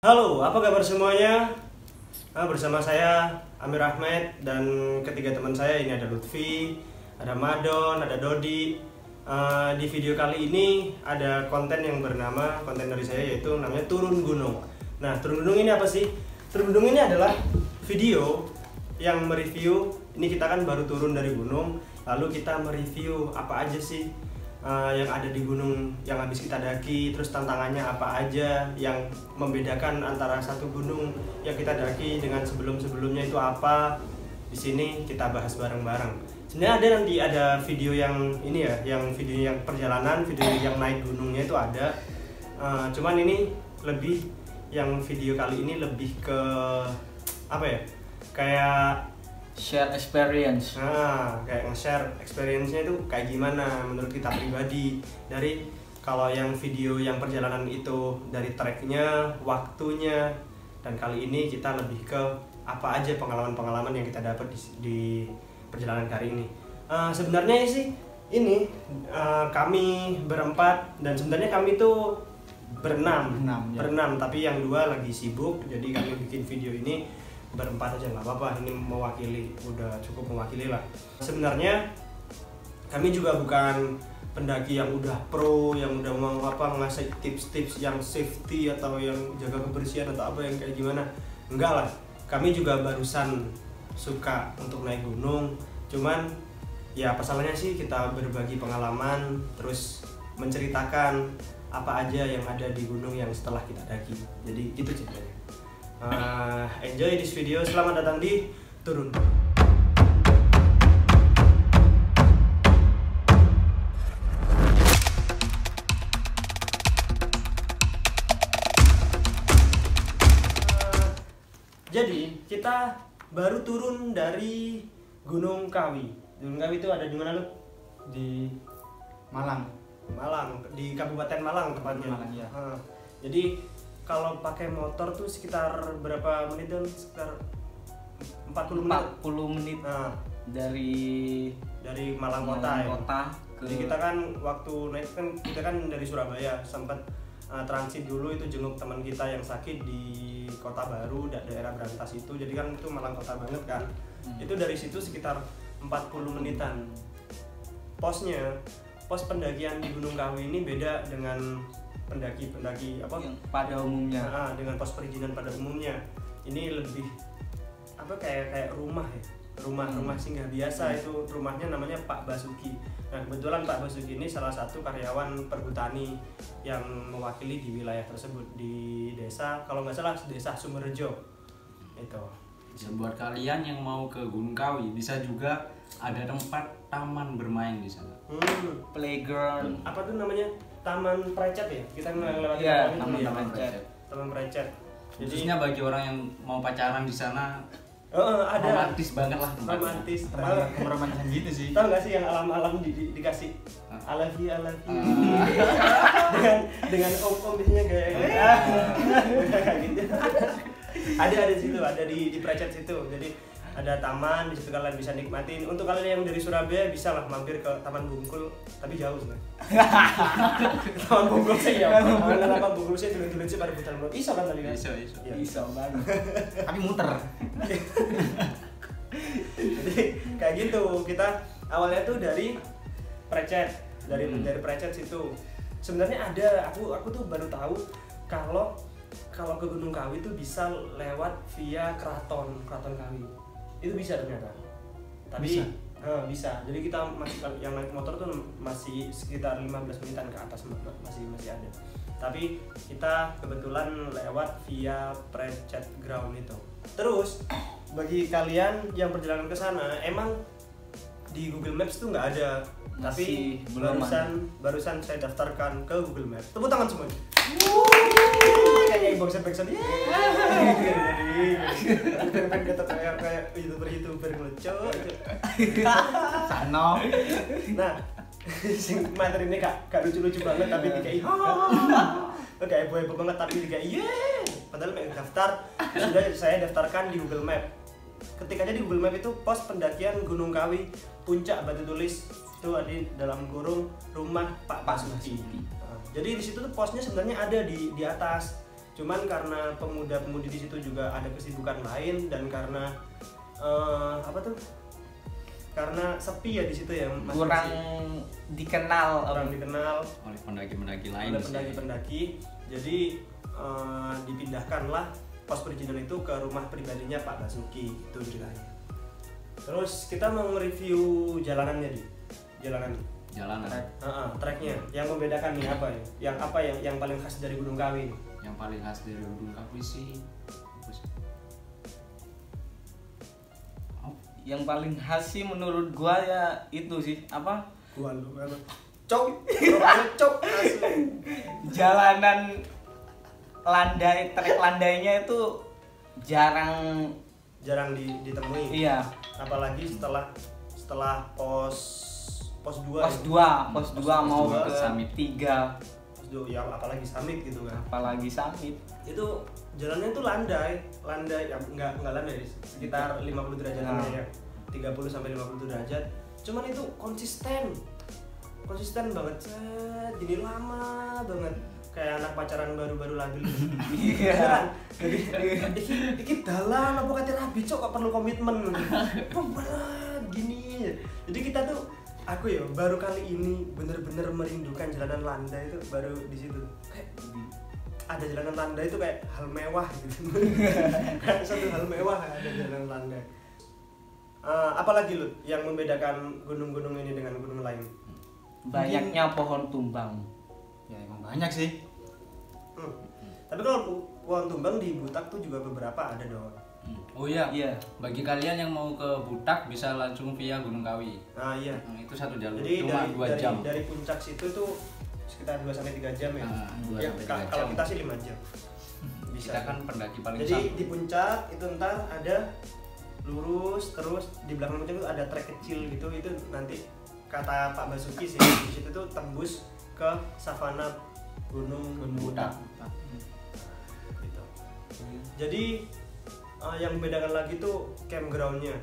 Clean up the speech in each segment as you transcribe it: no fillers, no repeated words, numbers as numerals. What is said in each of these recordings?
Halo, apa kabar semuanya? Bersama saya Amir Ahmed dan ketiga teman saya ini ada Lutfi, ada Madon, ada Dodi. Di video kali ini ada konten yang bernama, konten dari saya yaitu namanya Turun Gunung. Nah, Turun Gunung ini apa sih? Turun Gunung ini adalah video yang mereview, ini kita kan baru turun dari gunung, lalu kita mereview apa aja sih yang ada di gunung yang habis kita daki, terus tantangannya apa aja, yang membedakan antara satu gunung yang kita daki dengan sebelum-sebelumnya itu apa. Di sini kita bahas bareng-bareng. Sebenarnya ada video yang ini ya, yang video yang perjalanan, video yang naik gunungnya itu ada. Cuman ini lebih, yang video kali ini lebih ke apa ya? Kayak share experience. Kayak nge-share experience-nya itu kayak gimana menurut kita pribadi. Dari kalau yang video yang perjalanan itu dari tracknya, waktunya, dan kali ini kita lebih ke apa aja pengalaman-pengalaman yang kita dapat di perjalanan kali ini. Sebenarnya sih ini kami berempat, dan sebenarnya kami itu berenam, tapi yang dua lagi sibuk, jadi kami bikin video ini berempat aja, nggak apa-apa, ini mewakili, udah cukup mewakili lah. Sebenarnya kami juga bukan pendaki yang udah pro, yang udah mau ngasih tips-tips yang safety atau yang jaga kebersihan atau apa yang kayak gimana, enggak lah. Kami juga barusan suka untuk naik gunung, cuman ya pasalnya sih kita berbagi pengalaman, terus menceritakan apa aja yang ada di gunung yang setelah kita daki. Jadi gitu ceritanya. Enjoy this video, selamat datang di Turun. Jadi kita baru turun dari Gunung Kawi. Gunung Kawi itu ada di mana, lu? Di Malang, di Kabupaten Malang tepatnya. Malang, ya. Jadi kalau pakai motor tuh sekitar berapa menit dong? Sekitar 40 menit. Nah, dari Malang kota ya. Ke... Jadi kita kan waktu naik kan, kita kan dari Surabaya sempat transit dulu itu jenguk teman kita yang sakit di Kota Baru, daerah Brantas itu. Jadi kan itu Malang kota banget kan. Itu dari situ sekitar 40 menitan. Pos pendakian di Gunung Kawi ini beda dengan pendaki apa yang pada umumnya. Dengan pos perizinan pada umumnya. Ini lebih apa, kayak rumah ya. Rumah singgah biasa. Itu rumahnya namanya Pak Basuki. Nah, kebetulan Pak Basuki ini salah satu karyawan perhutani yang mewakili di wilayah tersebut, di desa, kalau nggak salah desa Sumerjo. Itu. Buat kalian yang mau ke Gunung Kawi, bisa juga ada tempat taman bermain di sana. Playground. Apa tuh namanya? Taman Precet ya? Kita melewati Taman Precet. Taman Precet. Jadi khususnya bagi orang yang mau pacaran di sana, ada romantis banget lah tempatnya. romantis. Romantis gitu sih. Tahu nggak sih yang alam-alam dikasih I love you dengan om biasanya kayak gitu. Ada di situ, ada di Precet situ. Jadi ada taman di situ, kalian bisa nikmatin. Untuk kalian yang dari Surabaya bisa lah mampir ke Taman Bungkul, tapi jauh sebenarnya. Taman Bungkul sih ya. Taman Bungkul sih dulu sih pada putar mulut. Iso kan tadi kan? Iso banget. Tapi muter. Jadi kayak gitu. Kita awalnya tuh dari Precet, dari Precet situ. Sebenarnya ada, aku tuh baru tahu kalau ke Gunung Kawi tuh bisa lewat via Keraton Kawi. Itu bisa ternyata. Tapi bisa. Jadi kita masih, yang naik motor tuh masih sekitar 15 menitan ke atas, masih ada. Tapi kita kebetulan lewat via Precet Ground itu. Terus bagi kalian yang perjalanan ke sana, emang di Google Maps tuh nggak ada. Tapi barusan saya daftarkan ke Google Maps. Tepuk tangan semuanya. Kayak backsound. Kayak YouTuber ngelucu. Sano. Nah, sing materi ini gak lucu-lucu banget tapi kayak kayak boy banget tapi kayak padahal pengen daftar. Sudah saya daftarkan di Google Map. Ketik aja di Google Map itu pos pendakian Gunung Kawi Puncak Batu Tulis, itu ada di dalam kurung rumah Pak Basuki. Jadi di situ tuh posnya sebenarnya ada di atas. Cuman karena pemuda-pemudi di situ juga ada kesibukan lain dan karena karena sepi ya di situ ya, kurang dikenal oleh pendaki-pendaki lain. Oleh pendaki-pendaki. Jadi dipindahkanlah pos perizinan itu ke rumah pribadinya Pak Basuki itu ceritanya. Terus kita mau nge-review jalanannya di jalanan. Treknya. Yang membedakan nih apa ya? Yang paling khas dari Gunung Kawi? Yang paling khas dari Gunung Kawi sih yang paling khas sih menurut gua ya itu sih apa? Gua lu cok jalanan trek landainya itu jarang ditemui. Iya. Apalagi setelah pos 2 mau ke summit 3. Pos 2 ya, apalagi summit gitu kan. Apalagi summit. Itu jalannya itu landai ya, enggak landai, sekitar 50 derajat ya. 30 sampai 50 derajat. Cuman itu konsisten banget, jadi lama banget. Kayak anak pacaran baru-baru lagi. Iya. Dikit dalan apa kata rabi cok, kok perlu komitmen. Berat gini. Jadi kita tuh, aku ya baru kali ini bener-bener merindukan jalanan landai itu baru di situ. Kayak ada jalanan landai itu kayak hal mewah gitu. Kayak satu hal mewah ada jalanan landai. Apalagi lu yang membedakan gunung-gunung ini dengan gunung lain? Banyaknya pohon tumbang. Ya emang banyak sih. Tapi kalau pohon tumbang di Butak tuh juga beberapa ada dong. Oh iya. Bagi kalian yang mau ke Butak bisa langsung via Gunung Kawi. Nah iya. Itu satu jalur. Jadi cuma 2 jam. Dari puncak situ tuh sekitar 2-3 jam ya. 2 ya sampai 3 kalau jam. kita sih 5 jam. Bisa. Kita kan pendaki paling Jadi sama. di puncak itu ntar ada lurus, terus di belakang puncak itu ada trek kecil gitu. Itu nanti kata Pak Basuki sih di situ tuh tembus ke savana Gunung Butak. Gitu. Jadi yang membedakan lagi tuh campgroundnya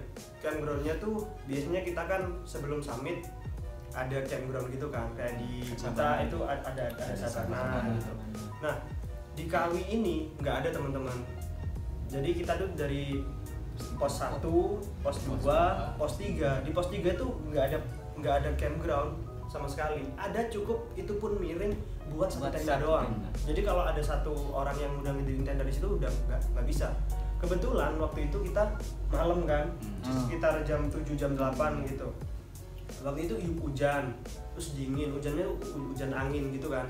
tuh biasanya kita kan sebelum summit ada campground gitu kan, kayak di kita itu ada savana gitu. Nah di Kawi ini nggak ada teman-teman. Jadi kita tuh dari pos 1, pos 2, pos 3. Di pos 3 tuh nggak ada campground sama sekali. Ada cukup itu pun miring buat satu tenda doang. Jadi kalau ada satu orang yang udah ngedirin tenda di situ udah nggak bisa. Kebetulan waktu itu kita malam kan, sekitar jam 7 jam 8 gitu. Waktu itu hujan, terus dingin, hujannya hujan angin gitu kan.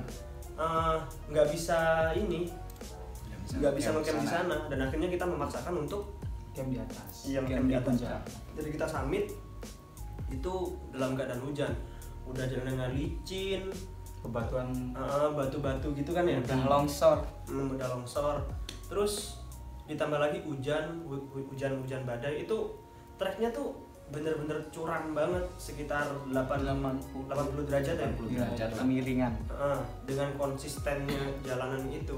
Nggak bisa ngecamp di sana, dan akhirnya kita memaksakan untuk camp di atas. Iya, camp di atas. Jadi kita summit itu dalam keadaan hujan, udah jalannya licin, Bebatuan, batu-batu gitu kan ya, udah longsor. Terus ditambah lagi hujan badai, itu treknya tuh bener-bener curam banget, sekitar 80 derajat ya, 80 derajat kemiringan. Dengan konsistennya jalanan itu.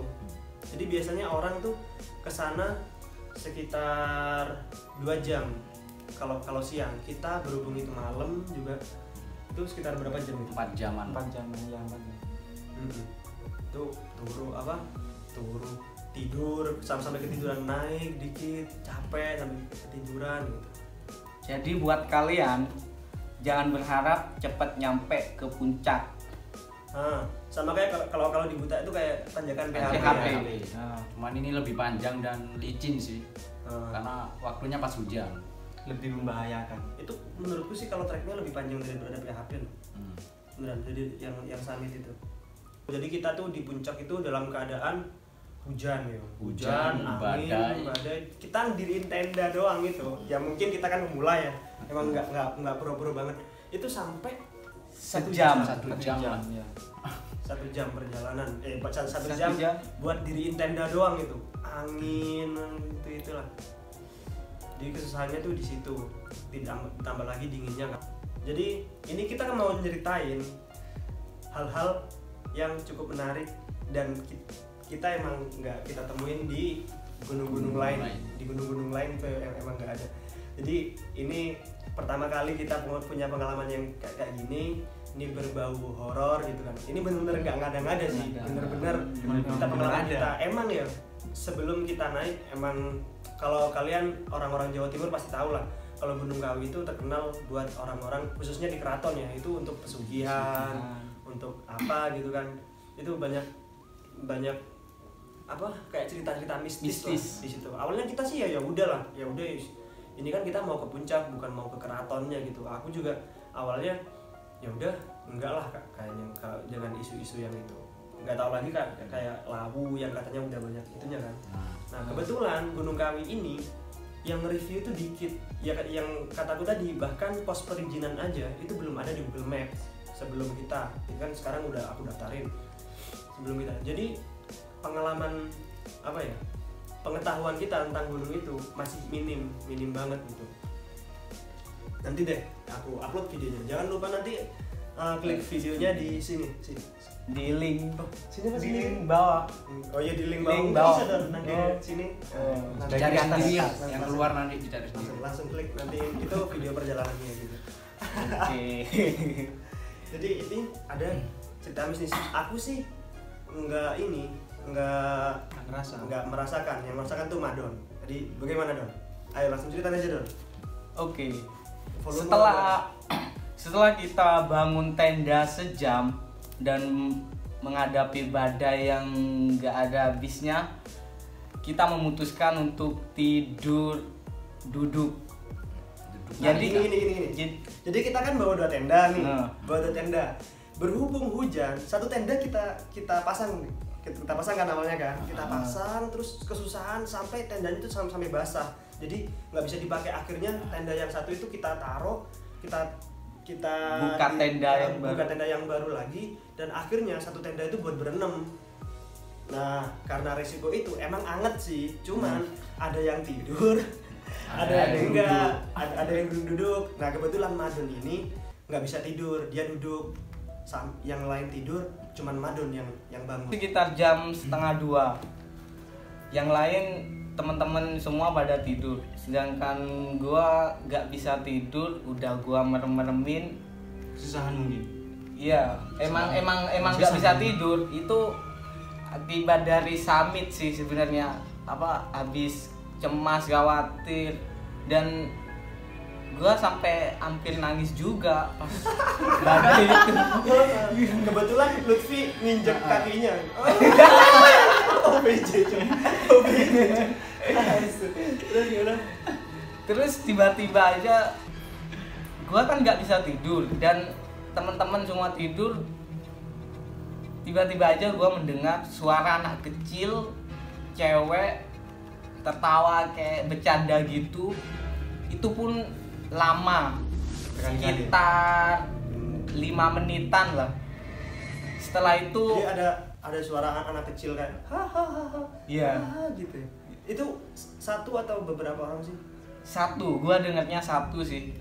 Jadi biasanya orang tuh kesana sekitar 2 jam. Kalau siang, kita berhubung itu malam juga itu sekitar berapa jam itu? 4 jaman ya. Itu turu tidur sampai ketiduran, naik dikit capek sampai ketiduran gitu. Jadi buat kalian jangan berharap cepat nyampe ke puncak. Sama kayak kalau di Butak itu kayak tanjakan PHP. Ya. Cuman ini lebih panjang dan licin sih. Karena waktunya pas hujan. Lebih membahayakan. Itu menurutku sih kalau treknya lebih panjang daripada PHP loh. Beneran, jadi yang summit itu. Jadi kita tuh di puncak itu dalam keadaan hujan, angin, badai. Kita ngedirin tenda doang gitu. Ya mungkin kita kan pemula ya. Emang nggak pro-pro banget. Itu sampai 1 jam. 1 jam lah. 1 jam perjalanan. 1 jam buat diriin tenda doang gitu. Angin itulah. Jadi kesusahannya tuh di situ. Ditambah lagi dinginnya kan. Jadi ini kita kan mau nyeritain hal-hal yang cukup menarik dan kita emang nggak kita temuin di gunung-gunung lain. Di gunung-gunung lain itu emang nggak ada. Jadi ini pertama kali kita punya pengalaman yang kayak gini, ini berbau horor gitu kan. Ini bener-bener nggak ngada-ngada sih, bener-bener kita pengalaman Bener-bener kita. Emang ya sebelum kita naik, emang kalau kalian orang-orang Jawa Timur pasti tahu lah, kalau Gunung Kawi itu terkenal buat orang-orang khususnya di keraton ya, itu untuk pesugihan, untuk apa gitu kan. Itu banyak apa kayak cerita-cerita mistis lah di situ. Awalnya kita sih ya udah lah, ya udah ini kan kita mau ke puncak bukan mau ke keratonnya gitu. Aku juga awalnya ya udah enggak lah kayaknya jangan isu-isu yang itu. Nggak tahu lagi kayak Lawu yang katanya udah banyak itunya kan. Nah kebetulan Gunung Kawi ini yang review itu dikit ya, yang kataku tadi bahkan pos perizinan aja itu belum ada di Google Maps sebelum kita. Ini kan sekarang udah aku daftarin sebelum kita. Jadi pengalaman apa ya, pengetahuan kita tentang gunung itu masih minim banget gitu. Nanti deh aku upload videonya, jangan lupa nanti klik videonya di sini Di link sini apa di sini? link bawah. Oh iya di link Link bawah bawah. bisa dong nanti sini. Nanti Cari di atas. sendiri ya, Langsung- yang keluar nanti dicari langsung sendiri. langsung klik nanti itu video perjalanannya gitu. Oke. Jadi ini ada cerita mistis. Aku sih nggak merasakan. Yang merasakan tuh Madon. Jadi bagaimana Don? Ayo langsung cerita aja Don. Oke. Volume Setelah kita bangun tenda sejam dan menghadapi badai yang nggak ada habisnya, kita memutuskan untuk tidur duduk. Jadi ini. Jadi kita kan bawa 2 tenda nih. Nah. Bawa 2 tenda. Berhubung hujan, 1 tenda kita pasang nih. Kita pasang kan awalnya kan. Kita pasang terus kesusahan sampai tendanya itu sampai basah. Jadi nggak bisa dipakai. Akhirnya tenda yang satu itu kita taruh, kita buka tenda yang baru lagi, dan akhirnya 1 tenda itu buat berenam. Nah, karena resiko itu emang anget sih, cuman ada yang tidur, ada yang enggak, ada yang duduk. Nah, kebetulan Madon ini nggak bisa tidur, dia duduk. Yang lain tidur, cuman Madon yang bangun. sekitar jam 1:30. Yang lain teman-teman semua pada tidur, sedangkan gua nggak bisa tidur, udah gua merem-meremin. Kesusahan mungkin. Iya, emang nggak bisa tidur. Itu akibat dari summit sih sebenarnya. Habis cemas, khawatir, dan gua sampai hampir nangis juga pas badai itu. Kebetulan Lutfi nginjek kakinya. OBJ cuy. Terus gimana? Terus tiba-tiba aja gua kan nggak bisa tidur dan teman-teman semua tidur. Tiba-tiba aja gua mendengar suara anak kecil, cewek tertawa kayak bercanda gitu. Itu pun lama, sekitar 5 menitan lah. Setelah itu Jadi ada suara anak kecil kayak hahaha. Iya. Gitu. Itu satu atau beberapa orang sih? satu, gua dengarnya satu sih.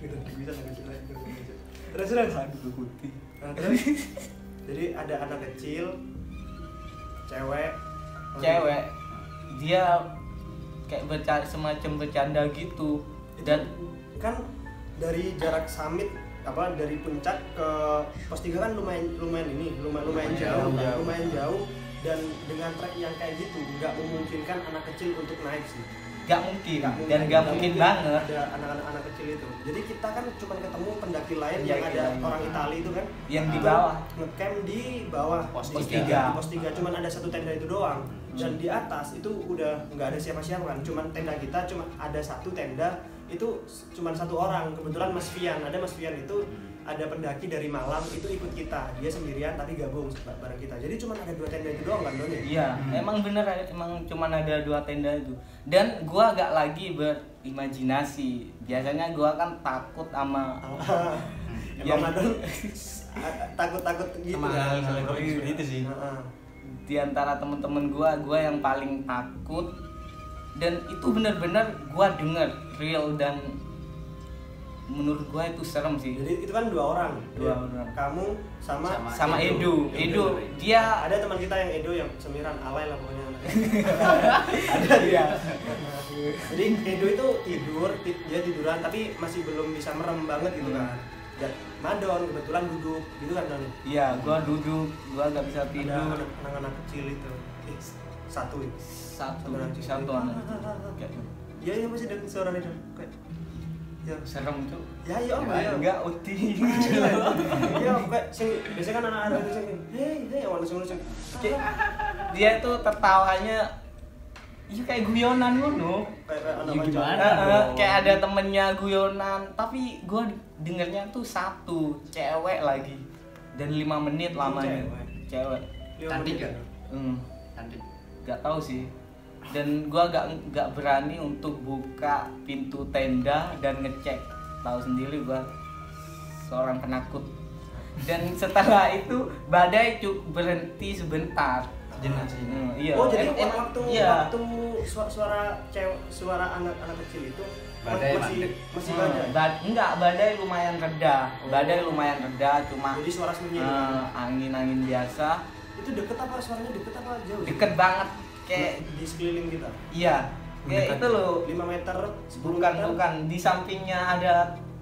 Gitu. Bisa anak kecil. Terus. Nah, terus jadi ada anak kecil, cewek, Dia kayak semacam bercanda gitu. Dan kan dari jarak summit dari puncak ke pos 3 kan lumayan jauh, dan dengan trek yang kayak gitu nggak memungkinkan anak kecil untuk naik sih. nggak mungkin banget. Ada anak-anak kecil itu. Jadi kita kan cuma ketemu pendaki lain Pendaki yang ada lain. orang Itali itu kan. Yang di bawah. Ngecamp di bawah Pos di 3. Pos 3 cuma ada 1 tenda itu doang. Dan di atas itu udah nggak ada siapa-siapa kan. Cuman tenda kita cuma ada 1 tenda itu cuma 1 orang. Kebetulan Mas Fian itu ada pendaki dari Malang itu ikut kita. Dia sendirian tapi gabung bareng kita. Jadi cuma ada 2 tenda itu doang kan Don ya? Iya, emang bener, emang cuma ada 2 tenda itu. Dan gua gak lagi berimajinasi. Biasanya gua kan takut sama Emang Madon takut gitu Sama kan? hal-hal seperti itu sih. di antara temen-temen gua yang paling takut. Dan itu bener-bener gua denger real, dan menurut gua itu serem sih. Jadi itu kan 2 orang. Dua Ya. orang. Kamu Sama Edo. Dia ada teman kita yang Edo yang semiran alay lah pokoknya. Ada dia. Jadi Edo itu dia tiduran tapi masih belum bisa merem banget gitu kan. dan Madon kebetulan duduk gitu kan Don. Iya, gua duduk, gua nggak bisa Ada tidur. anak-anak kecil itu satu ya. Satu anak anak. Kayak Iya iya masih dengan suara itu kayak ya serem tuh. ya iya om ya Enggak uti. iya kayak sing biasanya kan anak-anak itu sing hei yang langsung Dia tuh tertawanya iya kayak guyonan ngono. kayak anak Ya, macam gimana? Kayak ada temennya guyonan, tapi gua dengernya tuh satu cewek lagi dan 5 menit lamanya. Cewek. Cantik gak? Cantik. Gak tahu sih. Dan gua gak berani untuk buka pintu tenda dan ngecek. Tahu sendiri gua seorang penakut. Dan setelah itu badai berhenti sebentar. Jenak sih. Iya. Oh jadi Emang- waktu iya. suara cewek suara anak-anak kecil itu Badai masih badai. Enggak, badai lumayan reda. Badai lumayan reda, cuma Jadi suara sunyi. angin-angin biasa. Itu deket apa suaranya deket apa jauh? Deket banget kayak di sekeliling kita. iya. Kayak Dekat. itu loh. 5 meter, 10 Bukan, meter. bukan. Di sampingnya ada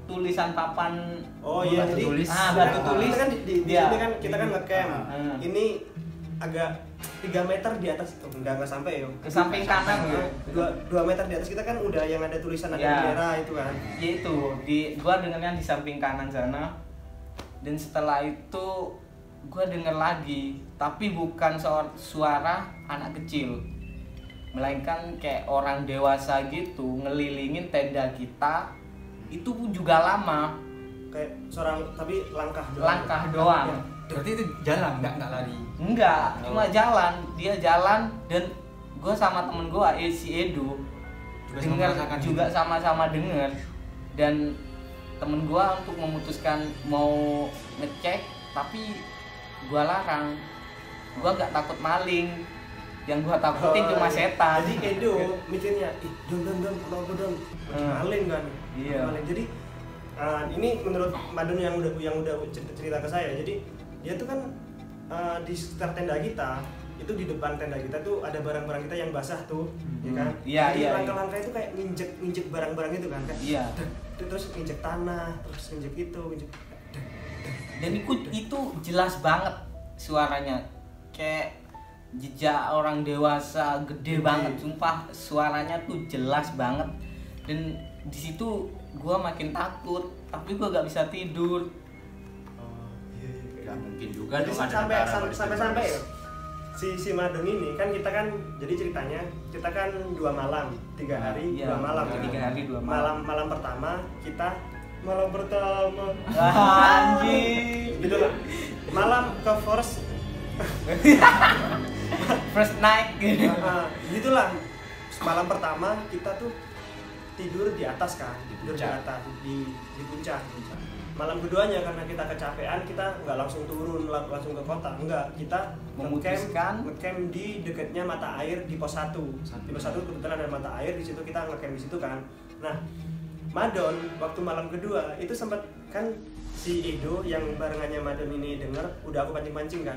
tulisan papan. Oh iya, Batu jadi tulis. Batu kita tulis. kan di Iya. sini kan kita kan ngecamp. Ini agak 3 meter di atas itu enggak sampai ya. Ke samping kanan ya. 2 meter di atas kita kan udah yang ada tulisan ada Ya. bendera itu kan. Ya itu, gua dengarnya di samping kanan sana. Dan setelah itu gua denger lagi, tapi bukan suara anak kecil. Melainkan kayak orang dewasa gitu ngelilingin tenda kita. Itu pun juga lama, Kayak seorang tapi langkah doang. langkah doang. Ya. Berarti itu jalan, nggak lari. Enggak, cuma jalan. Dia jalan dan gua sama temen gua si Edo Juga sama dengar merasakan juga gitu. sama-sama denger. Dan temen gua untuk memutuskan mau ngecek, tapi gua larang. Gua gak takut maling, yang gua takutin cuma setan. Jadi Edo mikirnya, ih don kalau aku don maling kan. Iya. Maling. Jadi ini menurut Madon yang udah cerita ke saya. Jadi dia tuh kan di sekitar tenda kita itu di depan tenda kita tuh ada barang-barang kita yang basah tuh, ya kan? Iya, Jadi iya, langkah-langkah itu kayak nginjek barang-barang itu kan, kayak Iya. terus nginjek tanah, terus nginjek itu, nginjek Dan itu jelas banget suaranya, kayak jejak orang dewasa gede banget, sumpah suaranya tuh jelas banget. Dan di situ gua makin takut, tapi gua gak bisa tidur. Nggak mungkin juga Jadi dong ada sampai tentara sampai berdiri. si Madon ini kan kita kan jadi ceritanya kita kan 2 malam 3 hari Iya, 2 malam 3 hari 2 malam. malam pertama kita malam pertama Anjing. gitu lah malam ke first First night gitu. gitulah malam pertama kita tuh tidur di atas kan tidur di puncak. atas di puncak. Malam keduanya karena kita kecapean kita nggak langsung turun langsung ke kota enggak kita Memutuskan ngecamp di dekatnya mata air di pos 1 di pos 1 kebetulan ada mata air di situ kita ngecamp di situ kan. Nah Madon waktu malam kedua itu sempat kan si Edo yang barengannya Madon ini denger udah aku pancing-pancing kan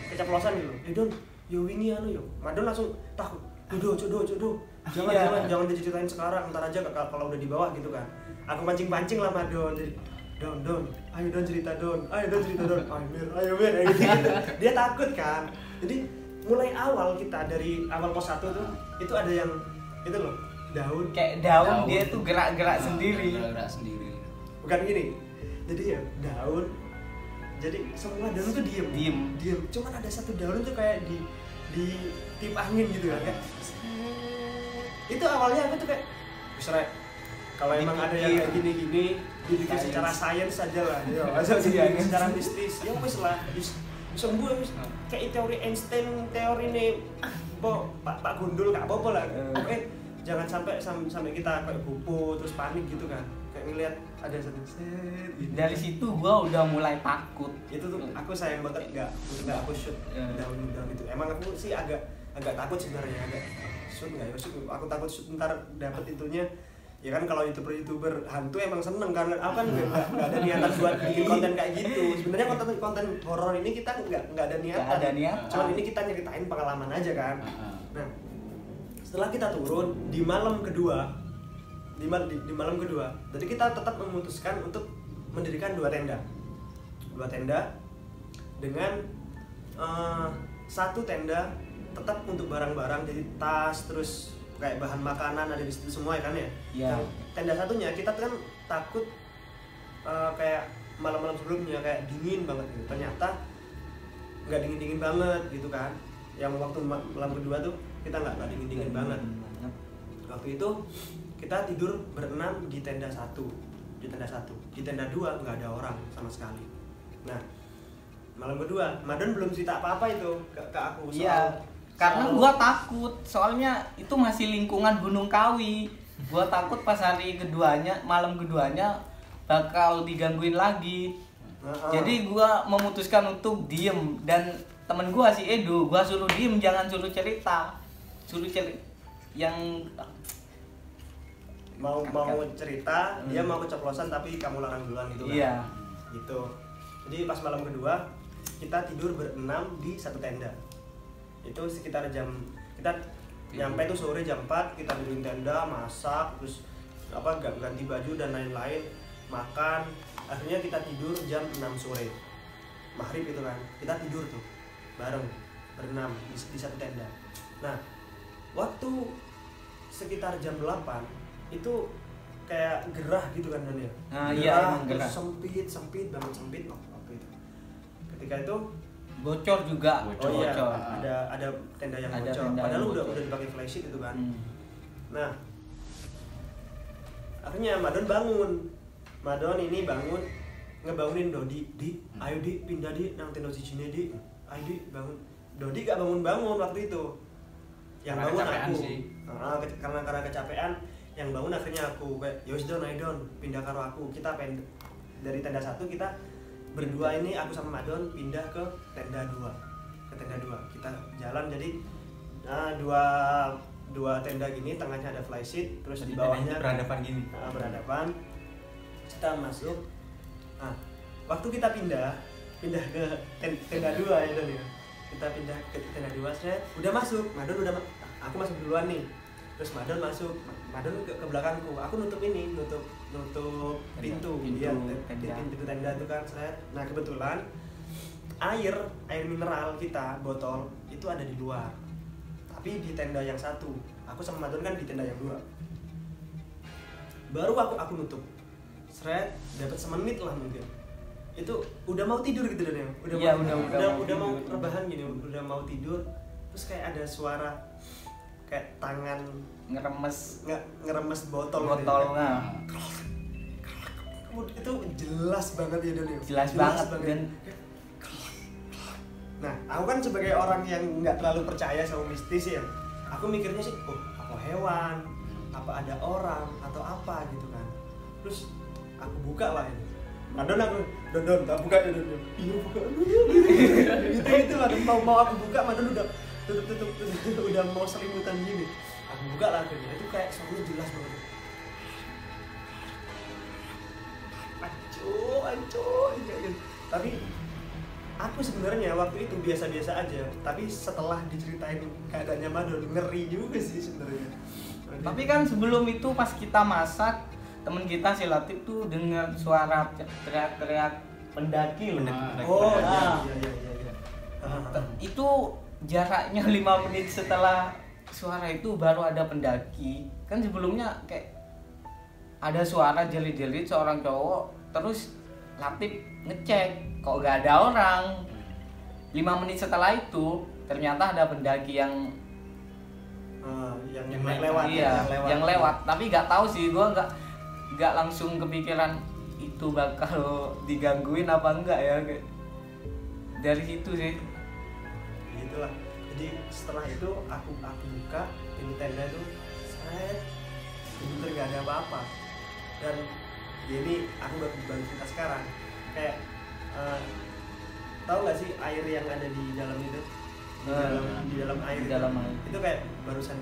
keceplosan gitu Edo yo ini anu yo Madon langsung takut jodoh jangan diceritain sekarang ntar aja kalau udah di bawah gitu kan aku pancing-pancing lah Madon jadi Don ayo Don cerita Don ayo Mir gitu. Dia takut kan jadi mulai awal kita dari awal pos 1 tuh itu ada yang itu loh daun kayak daun dia tuh gerak-gerak sendiri. Gerak sendiri. bukan gini jadi ya daun jadi semua daun tuh diem cuman ada satu daun tuh kayak di tiup angin gitu kan kayak itu awalnya aku tuh kayak bisa kalau emang ada yang kayak gini-gini dipikir secara sains saja lah ya secara mistis ya wis lah sembuh wis kayak teori Einstein teori nih Pak Gundul gak apa-apa lah oke jangan sampai kita kayak bobo terus panik gitu kan kayak ngeliat ada satu set gitu. Dari situ gua udah mulai takut. Itu tuh aku sayang banget nggak aku shoot daun itu emang aku sih agak takut sebenarnya agak shoot nggak ya shoot aku takut shoot ntar dapet itunya ya kan kalau youtuber hantu emang seneng karena aku kan nggak ada niatan buat bikin konten kayak gitu sebenarnya konten horor ini kita nggak ada niatan cuman ini kita nyeritain pengalaman aja kan. Nah setelah kita turun di malam kedua jadi kita tetap memutuskan untuk mendirikan dua tenda dengan satu tenda tetap untuk barang-barang, jadi tas, terus kayak bahan makanan ada di situ semua ya kan ya. Iya. Nah, tenda satunya kita kan takut kayak malam-malam sebelumnya kayak dingin banget gitu. Ternyata nggak dingin-dingin banget gitu kan. Yang waktu malam kedua tuh kita nggak dingin-dingin banget. Waktu itu kita tidur berenam di tenda satu. Di tenda dua nggak ada orang sama sekali. Nah, malam kedua Madon belum cerita apa-apa itu ke aku Iya. Karena gua takut, soalnya itu masih lingkungan Gunung Kawi. Gua takut pas hari keduanya, malam keduanya bakal digangguin lagi. Jadi gua memutuskan untuk diem, dan temen gua si Edo, gua suruh diem, jangan suruh cerita. Yang mau cerita, dia mau keceplosan tapi kamu larang duluan gitu kan. Iya. Gitu. Jadi pas malam kedua kita tidur berenam di satu tenda. Itu sekitar kita nyampe tuh sore jam 4, kita tidurin tenda, masak, terus ganti baju dan lain-lain, makan. Akhirnya kita tidur jam 6 sore. Maghrib itu kan. Kita tidur tuh bareng berenam di satu tenda. Nah, waktu sekitar jam 8 itu kayak gerah gitu kan Dan ya. Iya, emang gerah. Sempit banget waktu itu. Ketika itu bocor juga. Oh iya, ada tenda yang Ada bocor. tenda Padahal yang udah bocor. dipakai flysheet itu kan. Nah, akhirnya Madon bangun. Ngebangunin Dodi, ayo Di, pindah Di, nang tenda sini Di. Ayo Di, bangun. Dodi gak bangun waktu itu. Yang Karena bangun kecapean aku. sih. Karena kecapean, yang bangun akhirnya aku. Kayak, yos Don, ayo Don, pindah karo aku. Kita dari tenda 1 kita berdua ini, aku sama Madon pindah ke tenda 2. Kita jalan, jadi dua tenda gini, tengahnya ada flysheet, terus di bawahnya berhadapan gini. Berhadapan. Kita masuk. Nah, waktu kita pindah ke tenda 2 ya Don ya. Kita pindah ke tenda 2, saya udah masuk. Aku masuk duluan nih. Terus Madon masuk. Madon ke belakangku. Aku nutup pintu tenda itu kan. Nah, kebetulan air mineral kita, botol itu ada di luar. Tapi di tenda yang satu. Aku sama Madon kan di tenda yang 2. Baru aku nutup. Dapat semenit lah mungkin. Itu udah mau tidur gitu Dan ya. Udah mau rebahan gini, udah mau tidur. Terus kayak ada suara kayak tangan ngeremes botol. Nah. Itu jelas banget ya Dan ya. Jelas banget. Dan nah, aku kan sebagai orang yang nggak terlalu percaya sama mistis ya, aku mikirnya sih, apa hewan, apa ada orang atau apa gitu kan. Terus aku buka lah ini. Madon tak buka ya Don. Iya buka. Itu lah mau aku buka, Madon udah tutup udah mau selimutan gini. Aku buka lah akhirnya. Itu kayak suaranya jelas banget. Anco. Tapi aku sebenarnya waktu itu biasa-biasa aja. Tapi setelah diceritain keadaannya Madon, ngeri juga sih sebenarnya. tapi kan sebelum itu pas kita masak, temen kita si Latif tuh dengar suara teriak-teriak pendaki loh. Oh Nah, iya. itu jaraknya 5 menit setelah suara itu baru ada pendaki. Kan sebelumnya kayak ada suara jelit-jelit seorang cowok, terus Latif ngecek kok gak ada orang. 5 menit setelah itu ternyata ada pendaki yang lewat. Iya, yang lewat. Tapi nggak tahu sih, gua nggak langsung kepikiran itu bakal digangguin apa enggak ya. Dari situ sih. Gitulah. Jadi setelah itu aku buka pintu tenda itu, bener nggak ada apa-apa. Dan ini aku baru cerita sekarang. Kayak tahu nggak sih air yang ada di dalam itu? Di dalam air itu kayak barusan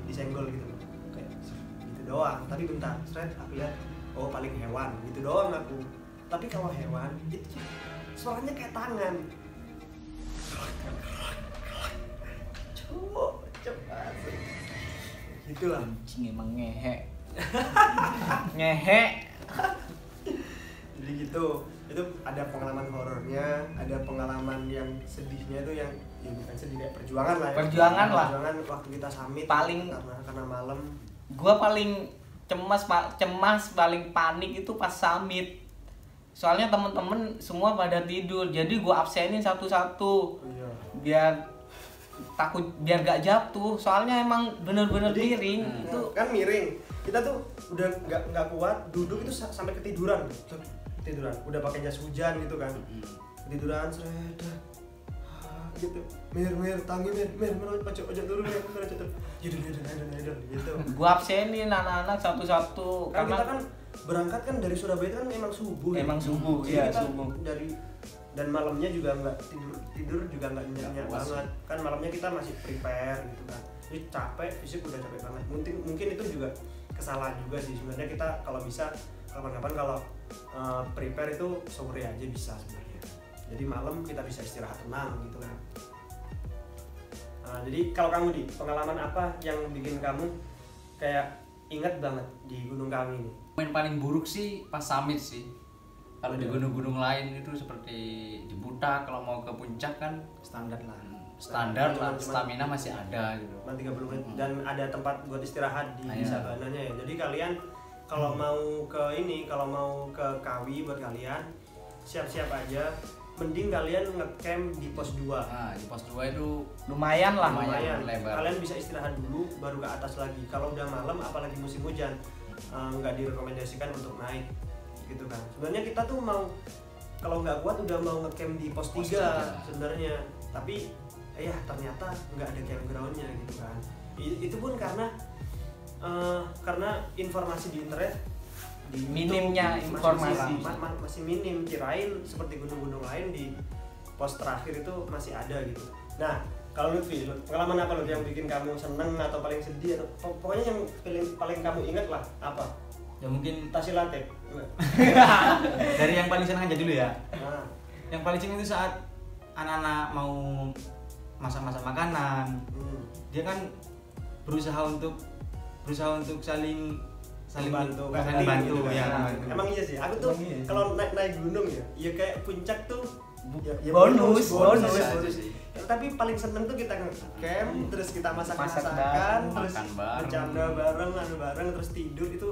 disenggol gitu kayak gitu doang. Tapi bentar, aku lihat paling hewan gitu doang aku. Tapi kalau hewan itu suaranya kayak tangan. Coba gitulah. Anjing emang ngehe. Ngehe. Jadi gitu, itu ada pengalaman horornya, ada pengalaman yang sedihnya itu yang ya bukan sedih kayak perjuangan lah ya. Perjuangan lah. Perjuangan waktu kita summit Paling- karena malam. Gua paling cemas paling panik itu pas summit. Soalnya temen-temen semua pada tidur, jadi gua absenin satu-satu Iya. biar gak jatuh. Soalnya emang bener-bener Jadi, miring itu. kan miring. Kita tuh udah nggak kuat duduk itu sampai ketiduran. Ketiduran. Udah pakai jas hujan gitu kan. Ketiduran sredah. Gitu. Mir tangi mir ojo dulu mir ojo dulu. Yaudah gitu. Gua absenin anak-anak satu-satu Kan karena kita kan berangkat kan dari Surabaya kan emang subuh. Emang subuh, Jadi iya, kita subuh. dan malamnya juga nggak tidur juga nggak nyenyak puas. banget. Kan malamnya kita masih prepare gitu kan. Jadi capek, fisik udah capek banget. Mungkin itu juga kesalahan juga sih sebenarnya. Kita kalau bisa kapan-kapan kalau prepare itu sore aja bisa sebenarnya. Jadi malam kita bisa istirahat tenang gitu kan. Jadi kalau kamu di pengalaman apa yang bikin kamu kayak ingat banget di Gunung Kawi ini? Yang paling buruk sih pas summit sih. Kalau di gunung-gunung lain itu seperti di Buta, kalau mau ke puncak kan Standar lah. standar lah, Cuman- stamina masih ada gitu. Cuma 30 menit dan ada tempat buat istirahat di Iya. sabananya ya. Jadi kalian kalau mau ke ini, kalau mau ke Kawi buat kalian siap-siap aja. Mending kalian ngecamp di pos 2. Nah, di pos 2 itu lumayan lah. Lumayan. lebar. Kalian bisa istirahat dulu baru ke atas lagi. Kalau udah malam apalagi musim hujan nggak direkomendasikan untuk naik gitu kan. Sebenarnya kita tuh mau kalau nggak kuat udah mau ngecamp di pos 3 sebenarnya. Tapi ya ternyata nggak ada campgroundnya gitu kan. Itu pun karena informasi di internet di Minimnya YouTube informasi. masih minim. Kirain seperti gunung-gunung lain di pos terakhir itu masih ada gitu. Nah kalau Lutfi, pengalaman apa Lutfi yang bikin kamu seneng atau paling sedih atau pokoknya yang paling kamu ingat lah apa? Ya mungkin Tasilate. dari yang paling senang aja dulu ya. Nah, Yang paling senang itu saat anak-anak mau masak-masak makanan. Dia kan berusaha untuk saling bantu saling bantu gitu kan. ya. Emang iya sih. Aku tuh Emang iya sih. kalau naik gunung ya kayak puncak tuh ya bonus. Ya, tapi paling seneng tuh kita ngecamp, terus kita Masak masak-masakan, bareng, terus makan bareng. bercanda bareng, terus tidur itu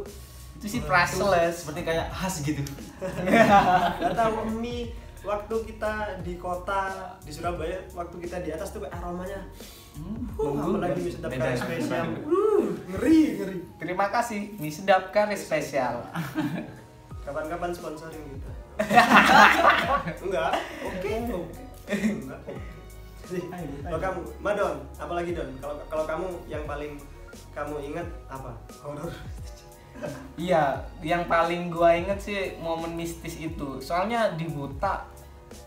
Itu sih priceless. Seperti kayak khas gitu. Gak tahu mie waktu kita di kota di Surabaya, waktu kita di atas tuh aromanya apalagi mie sedap beda, kari spesial. beda. Ngeri. Terima kasih, mie sedap kari spesial. Kapan-kapan sponsoring kita. Enggak. Oke. Enggak. Jadi, kalau kamu, Madon, apalagi Don? Kalau kamu yang paling kamu ingat apa? Horor. Iya, yang paling gua inget sih momen mistis itu. Soalnya di Buta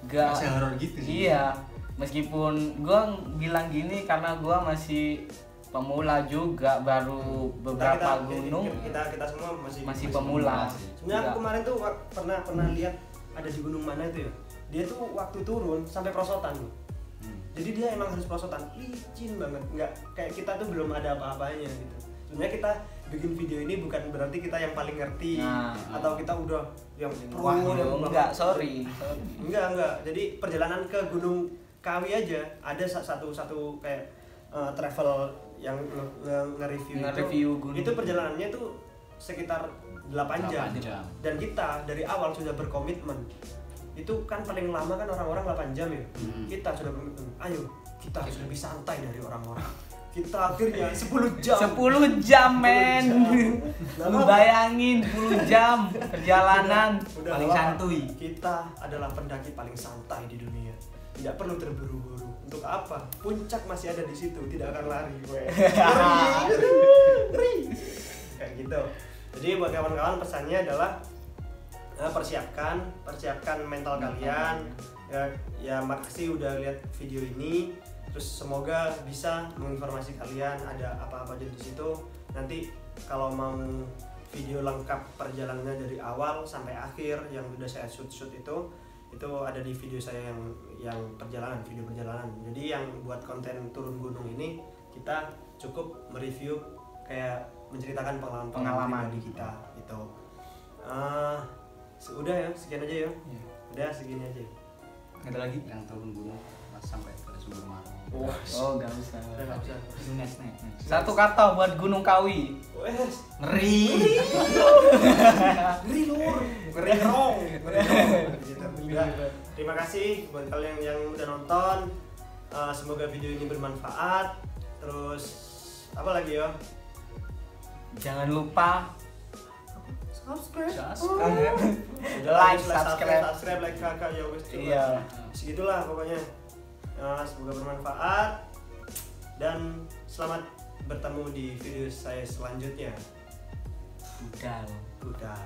Nggak sehoror gitu sih. Iya, meskipun gua bilang gini karena gua masih pemula juga, baru beberapa gunung Kita semua masih pemula. Sebenarnya aku kemarin tuh pernah lihat ada di gunung mana itu ya. Dia tuh waktu turun sampai prosotan tuh. Jadi dia emang harus prosotan, licin banget. Nggak kayak kita tuh belum ada apa-apanya gitu. Sebenarnya kita bikin video ini bukan berarti kita yang paling ngerti atau kita udah yang Wah, enggak, sorry. Enggak. Jadi perjalanan ke Gunung Kawi aja ada satu kayak travel yang nge-review gunung. itu perjalanannya tuh sekitar 8 jam. Dan kita dari awal sudah berkomitmen. Itu kan paling lama kan orang-orang 8 jam ya. Kita sudah berkomitmen, ayo kita harus lebih santai dari orang-orang. Kita akhirnya 10 jam. 10 jam, men. Lu bayangin 10 jam perjalanan. Udah Paling lama. santuy. Kita adalah pendaki paling santai di dunia. Tidak perlu terburu-buru. Untuk apa? Puncak masih ada di situ, tidak akan lari gue. Ngeri. Kayak gitu. Jadi buat kawan-kawan pesannya adalah persiapkan mental kalian. Ya makasih udah lihat video ini. Terus semoga bisa menginformasi kalian ada apa-apa aja di situ. Nanti kalau mau video lengkap perjalanannya dari awal sampai akhir yang udah saya shoot itu ada di video saya yang video perjalanan. Jadi yang buat konten turun gunung ini kita cukup mereview kayak menceritakan pengalaman Pengalaman. pribadi kita gitu. Udah ya, sekian aja ya. Iya. Udah segini aja. Nggak ada lagi. Yang turun gunung pas sampai ke sumber Malang. Wah, Oh, nggak usah. udah nggak usah. Next. Satu kata buat Gunung Kawi. Wes, Ngeri. ngeri lur, ngeri ngerong, ngeri ngerong. Gitu. Udah. Terima kasih buat kalian yang udah nonton. Semoga video ini bermanfaat. Terus apa lagi ya? Jangan lupa Subscribe. Udah like, subscribe like kakak ya wes. Iya. Segitulah pokoknya. Semoga bermanfaat dan selamat bertemu di video saya selanjutnya. Udah. Udah.